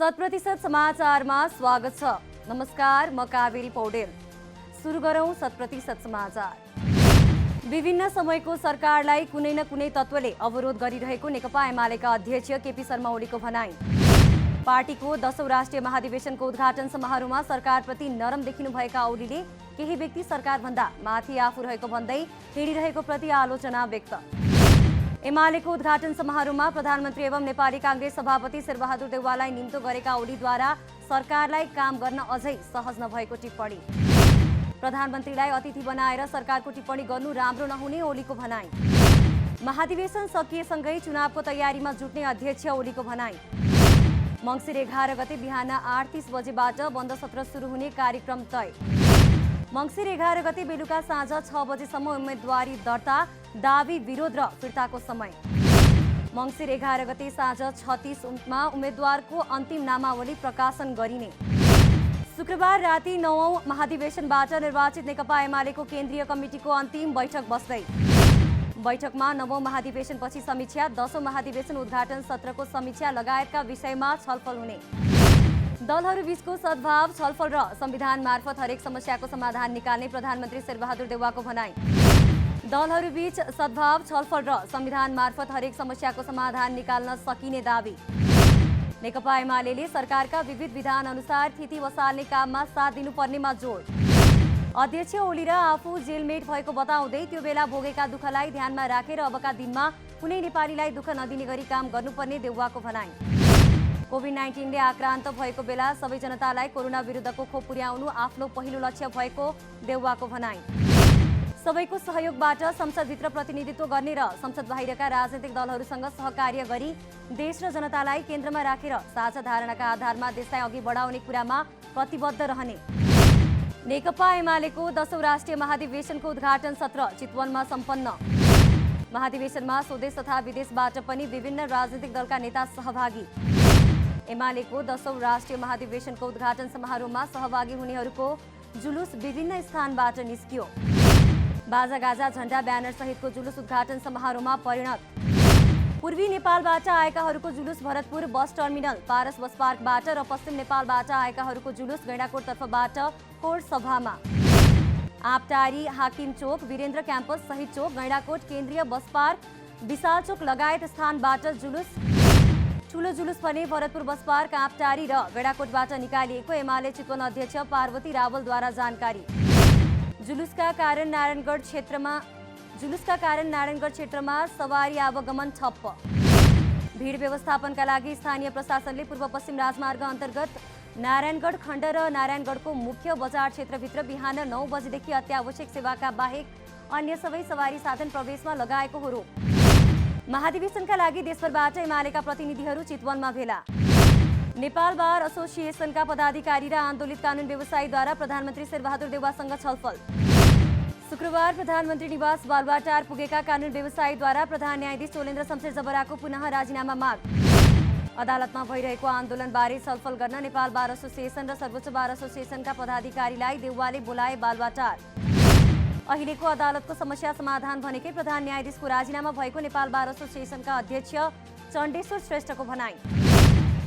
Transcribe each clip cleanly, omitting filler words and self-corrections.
शत% समाचारमा स्वागत छ। नमस्कार, म कावेरी पौडेल। सुरु गरौं 100% समाचार। विभिन्न समयको सरकारलाई कुनै न कुनै तत्त्वले अवरोध गरिरहेको नेकपा एमालेका अध्यक्ष केपी शर्मा ओलीको भनाई। पार्टीको 10औं राष्ट्रिय महाधिवेशनको उद्घाटन समारोहमा सरकारप्रति नरम देखिनुभएका ओलीले केही व्यक्ति सरकारभन्दा माथि आफू रहेको भन्दै हिँडिरहेको प्रति आलोचना व्यक्त। एमालेको उद्घाटन समारोहमा प्रधानमन्त्री एवं नेपाली कांग्रेस सभापति शेरबहादुर देउवालाई निम्तो गरेका ओलीद्वारा सरकारलाई काम गर्न अझै सहज नभएको टिप्पणी। प्रधानमन्त्रीलाई अतिथि बनाएर सरकारको टिप्पणी गर्नु राम्रो नहुने ओलीको भनाई। महाधिवेशन सकिएसँगै चुनावको तयारीमा जुट्ने अध्यक्ष ओलीको भनाई। मङ्सिर 11 गते बिहान 8:30 बजेबाट बन्द सत्र सुरु हुने कार्यक्रम तय। मङ्सिर 11 गते बेलुका साँझ 6 बजेसम्म उम्मेदवारी दर्ता, दावी विरोध र फिर्ताको समय। मङ्सिर 11 गते साँझ 6:30 मा उम्मेदवारको अन्तिम नामावली प्रकाशन गरिने। शुक्रबार राति 9औं महाधिवेशनबाट निर्वाचित नेकपा एमालेको केन्द्रीय कमिटिको अन्तिम बैठक बस्दै। बैठकमा 9औं महाधिवेशनपछि समीक्षा, 10औं महाधिवेशन उद्घाटन सत्रको समीक्षा लगायतका विषयमा छलफल हुने। दलहरू बीचको सद्भाव, छलफल र संविधान मार्फत हरेक समस्याको समाधान निकाल्ने प्रधानमन्त्री शेरबहादुर देउवाको भनाई। दलहरू बीच सद्भाव, छलफल र संविधान मार्फत हरेक समस्याको समाधान निकाल्न सकिने दावी। नेकपा एमालेले सरकारका विविध विधान अनुसार थिति बसाल्ने काममा साथ दिनुपर्नेमा जोड। अध्यक्ष ओली र आफू जेलमेट भएको बताउँदै त्यो बेला भोगेका दुःखलाई ध्यानमा राखेर अबका दिनमा कुनै नेपालीलाई दुःख नदिने गरी काम गर्नुपर्ने देउवाको भनाई। कोभिड-19 ले आक्रान्त भएको बेला सबै जनतालाई कोरोना विरुद्धको खोप पुर्याउनु आफ्नो पहिलो लक्ष्य भएको देउवाको भनाई। सबैको सहयोगबाट संसदभित्र प्रतिनिधित्व गर्ने र संसद बाहिरका राजनीतिक दलहरूसँग सहकार्य गरी देश र जनतालाई केन्द्रमा राखेर साझा धारणाका आधारमा देशलाई अघि बढाउने कुरामा प्रतिबद्ध रहने। नेकपा एमालेको 10औं राष्ट्रिय महाधिवेशनको उद्घाटन सत्र चितवनमा सम्पन्न। महाधिवेशनमा स्वदेश तथा विदेशबाट पनि विभिन्न राजनीतिक दलका नेता सहभागी। एमालेको 10औं राष्ट्रिय महाधिवेशनको उद्घाटन समारोहमा सहभागी हुनेहरूको जुलुस विभिन्न स्थानबाट निस्कियो। बाजागाजा, झण्डा, ब्यानर सहितको जुलुस उद्घाटन समारोहमा परिणत। पूर्वी नेपालबाट आएकाहरूको जुलुस भरतपुर बस टर्मिनल, पारस बस पार्कबाट र पश्चिम नेपालबाट आएकाहरूको जुलुस गैंडाकोट तर्फबाट कोट सभामा। आँपटारी, हाकिम चोक, वीरेन्द्र क्याम्पस सहित चोक, गैंडाकोट केन्द्रीय बस पार्क, विशाल चोक लगायत स्थानबाट जुलुस। ठूलो जुलुस भने भरतपुर बस पार्क, आँपटारी र गैंडाकोटबाट निकालिएको एमाले चितवन अध्यक्ष पार्वती रावलद्वारा जानकारी। जुलुसका कारण नारायणगढ क्षेत्रमा सवारी आवागमन ठप्प। भीड व्यवस्थापनका लागि स्थानीय प्रशासनले पूर्व पश्चिम राजमार्ग अन्तर्गत नारायणगढ खण्ड र नारायणगढको मुख्य बजार क्षेत्रभित्र बिहान 9 बजेदेखि अत्यावश्यक सेवाका बाहेक अन्य सबै सवारी साधन प्रवेशमा लगाएको हो रोक। महाधिवेशनका लागि देशभरबाट एमालेका प्रतिनिधिहरू चितवनमा भेला। नेपाल बार एसोसिएसनका पदाधिकारी र आन्दोलित कानून व्यवसायीद्वारा प्रधानमन्त्री शेरबहादुर देउवासँग छलफल। शुक्रबार प्रधानमन्त्री निवास बालुवाटार पुगेका कानून व्यवसायीद्वारा प्रधान न्यायाधीश चोलेन्द्र शमशेर जबराको पुनः राजीनामा माग। अदालतमा भइरहेको आन्दोलनबारे छलफल गर्न नेपाल बार एसोसिएसन र सर्वोच्च बार एसोसिएसनका पदाधिकारीलाई देउवाले बोलाए बालुवाटार। अहिलेको अदालतको समस्या समाधान भनेकै प्रधान न्यायाधीशको राजीनामा भएको नेपाल बार एसोसिएसनका अध्यक्ष चण्डेश्वर श्रेष्ठको भनाई।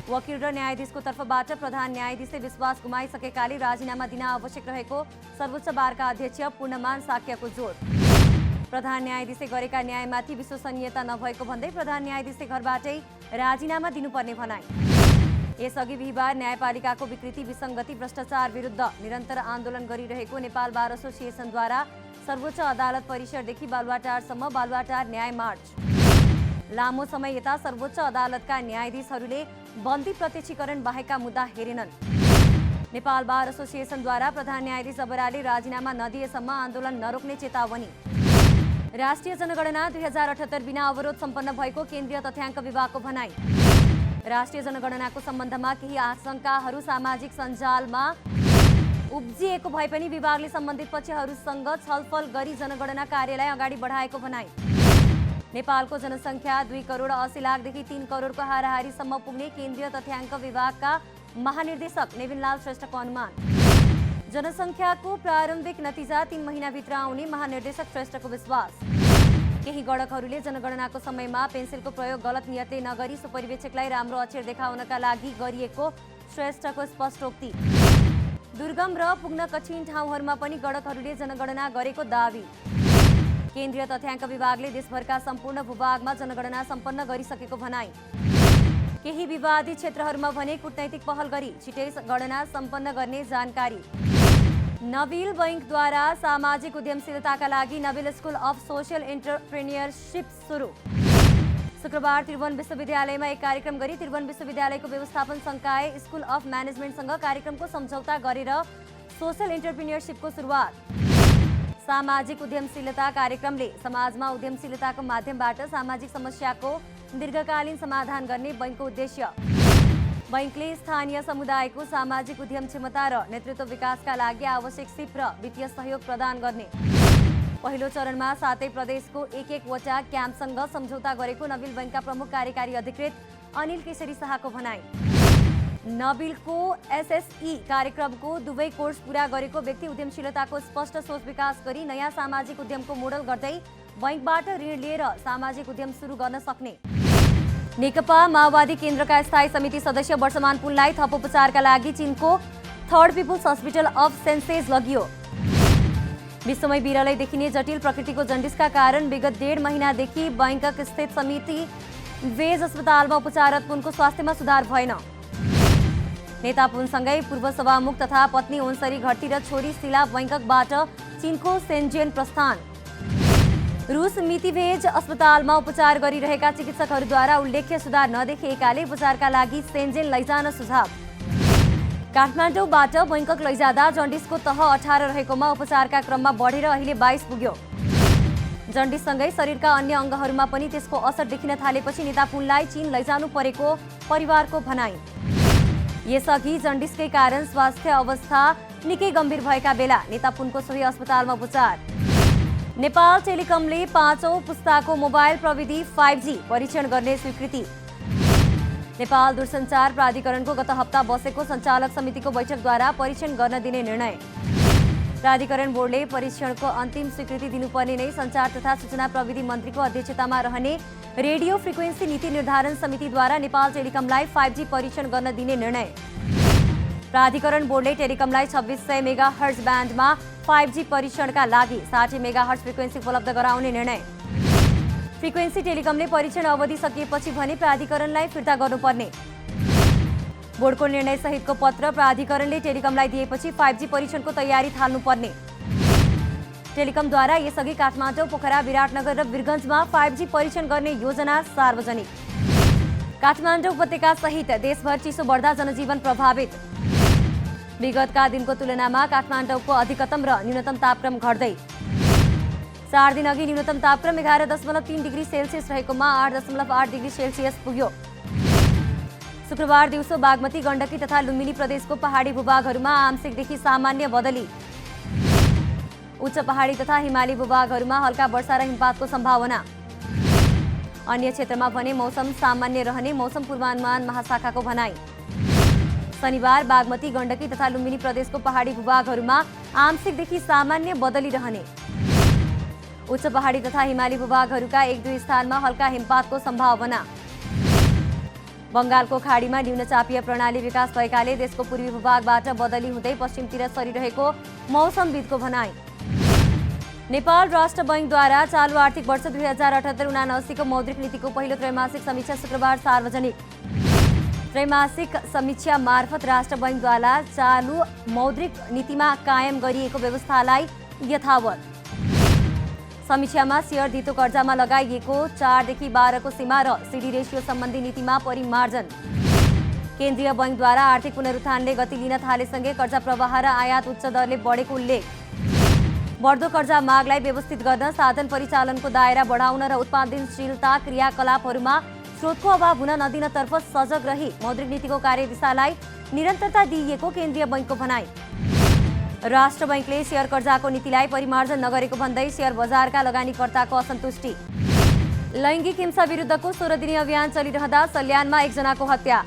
वकिल र न्यायाधीशको तर्फबाट प्रधान न्यायाधीशले विश्वास गुमाइसकेकाले राजीनामा दिन आवश्यक रहेको सर्वोच्च बारका अध्यक्ष पूर्णमान साक्यको जोड। प्रधान न्यायाधीशले गरेका न्यायमाथि विश्वसनीयता नभएको भन्दै प्रधान न्यायाधीशले घरबाटै राजीनामा दिनुपर्ने भनाई। यसअघि बिहिबार न्यायपालिकाको विकृति, विसङ्गति, भ्रष्टाचार विरुद्ध निरन्तर आन्दोलन गरिरहेको नेपाल बार एसोसिएसनद्वारा सर्वोच्च अदालत परिसरदेखि बालुवाटारसम्म बालुवाटार न्याय मार्च। लामो समय यता सर्वोच्च अदालतका न्यायाधीशहरूले बन्दी प्रत्यक्षीकरण बाहेकका मुद्दा हेरेनन्। नेपाल बार एसोसिएसनद्वारा प्रधान न्यायाधीश जबराले राजीनामा नदिएसम्म आन्दोलन नरोक्ने चेतावनी। राष्ट्रिय जनगणना 2078 बिना अवरोध सम्पन्न भएको केन्द्रीय तथ्याङ्क विभागको भनाई। राष्ट्रिय जनगणनाको सम्बन्धमा केही आशंकाहरू सामाजिक सञ्जालमा उब्जिएको भए पनि विभागले सम्बन्धित पक्षहरूसँग छलफल गरी जनगणना कार्यलाई अगाडि बढाएको भनाई। नेपालको जनसङ्ख्या 2,80,00,000 देखि 3 करोडको हाराहारीसम्म पुग्ने केन्द्रीय तथ्याङ्क विभागका महानिर्देशक नेविनलाल श्रेष्ठको अनुमान। जनसङ्ख्याको प्रारम्भिक नतिजा 3 महिनाभित्र आउने महानिर्देशक श्रेष्ठको विश्वास। केही गणकहरूले जनगणनाको समयमा पेन्सिलको प्रयोग गलत नियतले नगरी सुपरिवेक्षकलाई राम्रो अक्षर देखाउनका लागि गरिएको श्रेष्ठको स्पष्टोक्ति। दुर्गम र पुग्न कठिन ठाउँहरूमा पनि गणकहरूले जनगणना गरेको दावी। केन्द्रीय तथ्याङ्क विभागले देशभरका सम्पूर्ण भूभागमा जनगणना सम्पन्न गरिसकेको भनाई। केही विवादित क्षेत्रहरूमा भने कूटनैतिक पहल गरी छिटै गणना सम्पन्न गर्ने जानकारी। नबिल बैंकद्वारा सामाजिक उद्यमशीलताका लागि नबिल स्कुल अफ सोशल एन्टरप्रेन्योरसिप सुरु। शुक्रबार त्रिभुवन विश्वविद्यालयमा एक कार्यक्रम गरी त्रिभुवन विश्वविद्यालयको व्यवस्थापन संकाय स्कुल अफ म्यानेजमेन्टसँग कार्यक्रमको सम्झौता गरेर सोशल एन्टरप्रेन्योरसिपको सुरुवात। सामाजिक उद्यमशीलता कार्यक्रमले समाजमा उद्यमशीलताको माध्यमबाट सामाजिक समस्याको दीर्घकालीन समाधान गर्ने बैंकको उद्देश्य। बैंकले स्थानीय समुदायको सामाजिक उद्यम क्षमता र नेतृत्व विकासका लागि आवश्यक सिप र वित्तीय सहयोग प्रदान गर्ने। पहिलो चरणमा 7 प्रदेशको एक-एकवटा क्याम्पसँग सम्झौता गरेको नबिल बैंकका प्रमुख कार्यकारी अधिकृत अनिल केशरी शाहको भनाई। नबिलको एसएसई कार्यक्रमको दुवै कोर्स पूरा गरेको व्यक्ति उद्यमशीलताको स्पष्ट सोच विकास गरी नयाँ सामाजिक उद्यमको मोडल गर्दै बैंकबाट ऋण लिएर सामाजिक उद्यम सुरु गर्न सक्ने। नेकपा माओवादी केन्द्रका स्थायी समिति सदस्य वर्षमान पुनलाई थप उपचारका लागि चीनको थर्ड पिपुल्स हस्पिटल अफ सेन्सेज लगियो। विश्वमै बिरलै देखिने जटिल प्रकृतिको जन्डिसका कारण विगत 1.5 महिनादेखि बैंकक स्थित समिति वेज अस्पतालमा उपचाररत पुनको स्वास्थ्यमा सुधार भएन। नेता पुनसँगै पूर्व सभामुख तथा पत्नी ओन्सरी घट्टी र छोरी शिला बैंककबाट चीनको सेन्जेन प्रस्थान। रूस मितिभेज अस्पतालमा उपचार गरिरहेका चिकित्सकहरूद्वारा उल्लेख्य सुधार नदेखिएकाले उपचारका लागि सेन्जेन लैजान सुझाव। काठमाडौँबाट बैंकक लैजाँदा जन्डिसको तह 18 रहेकोमा उपचारका क्रममा बढेर अहिले 22 पुग्यो। जन्डिससँगै शरीरका अन्य अङ्गहरूमा पनि त्यसको असर देखिन थालेपछि नेता पुनलाई चीन लैजानु परेको परिवारको भनाई। यसअघि जन्डिसकै कारण स्वास्थ्य अवस्था निकै गम्भीर भएका बेला नेता पुनको सोही अस्पतालमा उपचार। नेपाल टेलिकमले 5औं पुस्ताको मोबाइल प्रविधि 5G परीक्षण गर्ने स्वीकृति। नेपाल दूरसञ्चार प्राधिकरणको गत हप्ता बसेको सञ्चालक समितिको बैठकद्वारा परीक्षण गर्न दिने निर्णय। प्राधिकरण बोर्डले परीक्षणको अन्तिम स्वीकृति दिनुपर्ने नै सञ्चार तथा सूचना प्रविधि मन्त्रीको अध्यक्षतामा रहने रेडियो फ्रिक्वेन्सी नीति निर्धारण समितिद्वारा नेपाल टेलिकमलाई 5G परीक्षण गर्न दिने निर्णय। प्राधिकरण बोर्डले टेलिकमलाई 2600 मेगाहर्ज ब्यान्डमा 5G परीक्षणका लागि 60 मेगाहर्ज फ्रिक्वेन्सी उपलब्ध गराउने निर्णय। फ्रिक्वेन्सी टेलिकमले परीक्षण अवधि सकिएपछि भने प्राधिकरणलाई फिर्ता गर्नुपर्ने। बोर्डको निर्णय सहितको पत्र प्राधिकरणले टेलिकमलाई दिएपछि 5G परीक्षणको तयारी थाल्नुपर्ने। टेलिकमद्वारा यसअघि काठमाडौँ, पोखरा, विराटनगर र वीरगञ्जमा 5G परीक्षण गर्ने योजना सार्वजनिक। काठमाडौँ उपत्यका सहित देशभर चिसो बढ्दा जनजीवन प्रभावित। विगतका दिनको तुलनामा काठमाडौँको अधिकतम र न्यूनतम तापक्रम घट्दै। 4 दिन अघि न्यूनतम तापक्रम 11.3 डिग्री सेल्सियस रहेकोमा 8.8 डिग्री सेल्सियस पुग्यो। शुक्रबार दिउँसो बागमती, गण्डकी तथा लुम्बिनी प्रदेशको पहाडी भूभागहरूमा आंशिकदेखि सामान्य बदली। उच्च पहाडी तथा हिमाली भूभागहरूमा हल्का वर्षा र हिमपातको सम्भावना। अन्य क्षेत्रमा भने मौसम सामान्य रहने मौसम पूर्वानुमान महाशाखाको भनाई। शनिबार बागमती, गण्डकी तथा लुम्बिनी प्रदेशको पहाडी भूभागहरूमा आंशिकदेखि सामान्य बदली रहने। उच्च पहाडी तथा हिमाली भूभागहरूका 1-2 स्थानमा हल्का हिमपातको सम्भावना। बंगालको खाडीमा न्यूनचापीय प्रणाली विकास भएकाले देशको पूर्वी भूभागबाट बदली हुँदै पश्चिमतिर सरिरहेको मौसमविदको भनाई। नेपाल राष्ट्र बैंकद्वारा चालू आर्थिक वर्ष 2078-79 को मौद्रिक नीतिको पहिलो त्रैमासिक समीक्षा शुक्रबार सार्वजनिक। त्रैमासिक समीक्षा मार्फत राष्ट्र बैंकद्वारा चालू मौद्रिक नीतिमा कायम गरिएको व्यवस्थालाई यथावत। समीक्षामा शेयर धितो कर्जामा लगाइएको 4 देखि 12 को सीमा र सीडी रेशियो सम्बन्धी नीतिमा परिमार्जन। केन्द्रीय बैंकद्वारा आर्थिक पुनरुत्थानले गति लिन थालेसँगै कर्जा प्रवाह र आयात उच्च दरले बढेको उल्लेख। बढ्दो कर्जा मागलाई व्यवस्थित गर्न साधन परिचालनको दायरा बढाउन र उत्पादनशीलता क्रियाकलापहरूमा स्रोतको अभाव हुन नदिनतर्फ सजग रही मौद्रिक नीतिको कार्यदिशालाई निरन्तरता दिइएको केन्द्रीय बैंकको भनाई। राष्ट्र बैंकले शेयर कर्जाको नीतिलाई परिमार्जन नगरेको भन्दै शेयर बजारका लगानीकर्ताको असन्तुष्टि। लैङ्गिक हिंसा विरुद्धको 16 दिने अभियान चलिरहँदा सल्यानमा एकजनाको हत्या।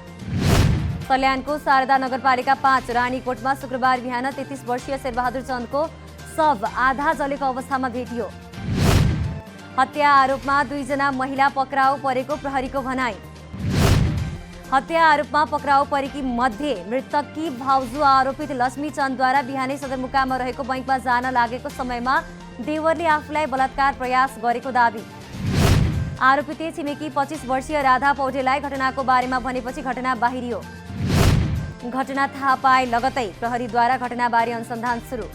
सल्यानको शारदा नगरपालिका 5 रानीकोटमा शुक्रबार बिहान 33 वर्षीय शेरबहादुर चन्दको शव आधा जलेको अवस्थामा भेटियो। हत्या आरोपमा 2 जना महिला पक्राउ परेको प्रहरीको भनाई। हत्या आरोपमा पक्राउ परेकी मध्ये मृतककी भाउजू आरोपित लक्ष्मी चन्दद्वारा बिहानै सदरमुकाममा रहेको बैंकमा जान लागेको समयमा देवरले आफूलाई बलात्कार प्रयास गरेको दाबी। आरोपितले छिमेकी 25 वर्षीय राधा पौडेललाई घटनाको बारेमा भनेपछि घटना बाहिरियो। घटना थाहा पाए लगतै प्रहरीद्वारा घटनाबारे अनुसन्धान सुरु।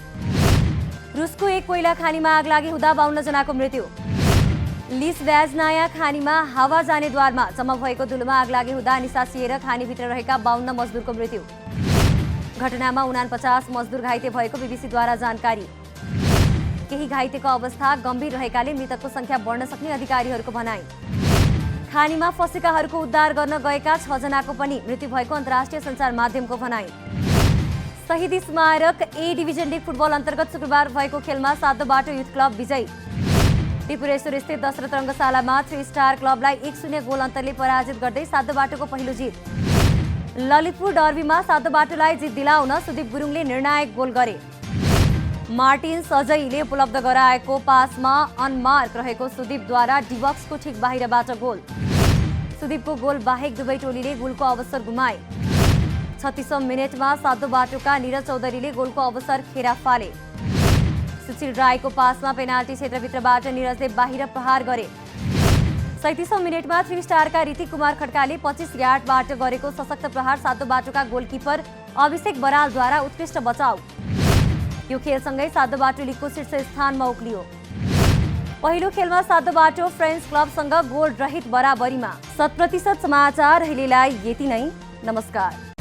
रुसको एक कोइला खानीमा आग लागि हुँदा 52 जनाको मृत्यु। लिसब्याजनाया खानीमा हावा जाने द्वारमा जम्मा भएको धुलोमा आग लागि हुँदा निसासिएर खानीभित्र रहेका 52 मजदुरको मृत्यु। घटनामा 49 मजदुर घाइते भएको बीबीसीद्वारा जानकारी। केही घाइतेको अवस्था गम्भीर रहेकाले मृतकको संख्या बढ्न सक्ने अधिकारीहरूको भनाइ। खानीमा फँसेकाहरूको उद्धार गर्न गएका 6 जनाको पनि मृत्यु भएको अन्तर्राष्ट्रिय सञ्चार माध्यमको भनाइ। शहीद स्मारक ए डिभिजन लिग फुटबल अन्तर्गत शुक्रबार भएको खेलमा सातो बाटो युथ क्लब विजयी। त्रिपुरेश्वर स्थित दशरथ रङ्गशालामा 3 स्टार क्लबलाई 1-0 गोल अन्तरले पराजित गर्दै सातो बाटोको पहिलो जित। ललितपुर डर्बीमा सातो बाटोलाई जित दिलाउन सुदीप गुरुङले निर्णायक गोल गरे। मार्टिन सजैले उपलब्ध गराएको पासमा अनमार्क रहेको सुदीपद्वारा डिबक्सको ठिक बाहिरबाट गोल। सुदीपको गोल बाहेक दुवै टोलीले गोलको अवसर गुमाए। 36औं मिनेटमा सातो बाटोका निरज चौधरीले गोलको अवसर खेरा फाले। सुशील राईको पासमा पेनाल्टी क्षेत्रभित्रबाट निरजले बाहिर प्रहार गरे। 37औं मिनेटमा 3 स्टारका ऋतिक कुमार खड्काले 25 यार्डबाट गरेको सशक्त प्रहार सातो बाटोका गोलकिपर अभिषेक बरालद्वारा उत्कृष्ट बचाउ। यो खेलसँगै सातो बाटो लिगको शीर्ष स्थानमा उक्लियो। पहिलो खेलमा सातो बाटो फ्रेन्ड्स क्लबसँग गोल रहित बराबरीमा। 100% समाचार अहिलेलाई यति नै। नमस्कार।